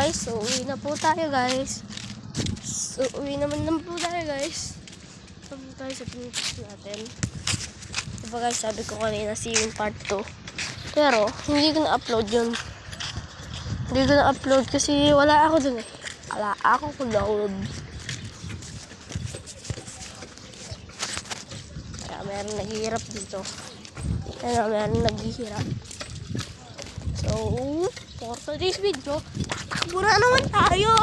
guys, so uwi na po tayo guys. So uwi naman po tayo guys. Sabi tayo sa pinitis natin. Diba guys, sabi ko kanina see you in part 2. Pero hindi ko na-upload yun. Hindi ko na-upload kasi wala ako dun eh. Wala ako download. Kaya meron naghihirap dito. Kaya meron naghihirap. So, for today's video, tatakbo na naman tayo.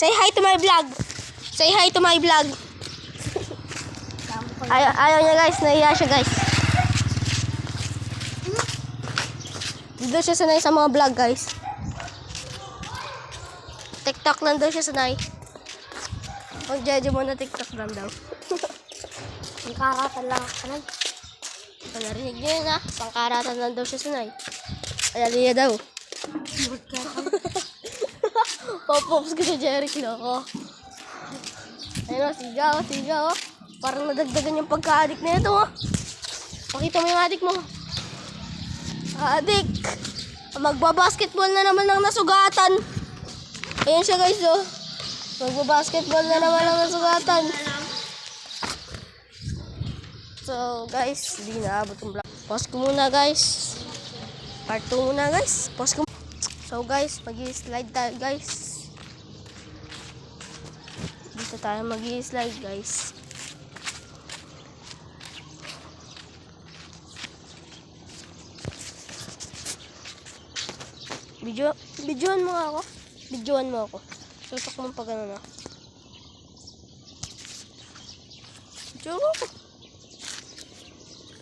Say hi to my vlog. Say hi to my vlog. Ayaw niya guys, nahiya siya guys. Dito siya sanay sa mga vlog guys. TikTok lang daw siya sanay. Mag-judge mo na TikTok lang daw. Pangkaratan lang sanay. Narinig niyo yun ha? Pangkaratan lang daw siya sanay. Ayan niya daw. Pops ko si Jeric loko. Ayun o, sigaw. Parang nadagdagan yung pagka-addict na ito o. Pakita mo yung addict mo. Addict. Magbabasketball na naman ng nasugatan. Ayun siya guys o. Magbabasketball na naman ng nasugatan. So guys, hindi naabot yung vlog. Pause ko muna guys. Part 2 muna guys. Pause ko. So guys, mag-i-slide tayo guys. Dito tayo mag-i-slide guys. Videoan mo ako. Videoan mo ako. Tutok mo pag ano na. Videoan mo ako.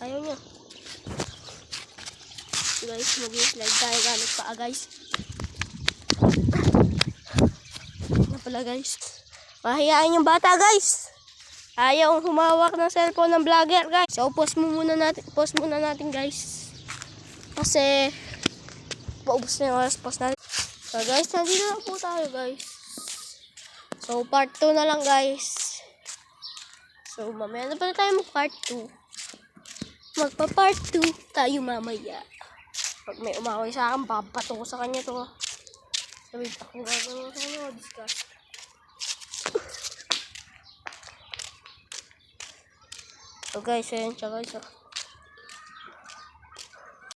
Ayaw niya. Guys, mag-i-slide tayo gamit pa guys. Ano pala guys? Mahihain yung bata guys. Ayaw humawak ng cellphone ng vlogger guys. So pause muna natin guys. Kasi paubos na yung oras, pause natin. So guys, nandito na po tayo guys. So part 2 na lang guys. So mamaya na pala tayo mag-part 2. Magpa-part 2 tayo mamaya. Pag may umaway sa akin, babato ko sa kanya to. Sabi, ako gagawin ko sa kanya, discuss. So guys, ayan siya guys.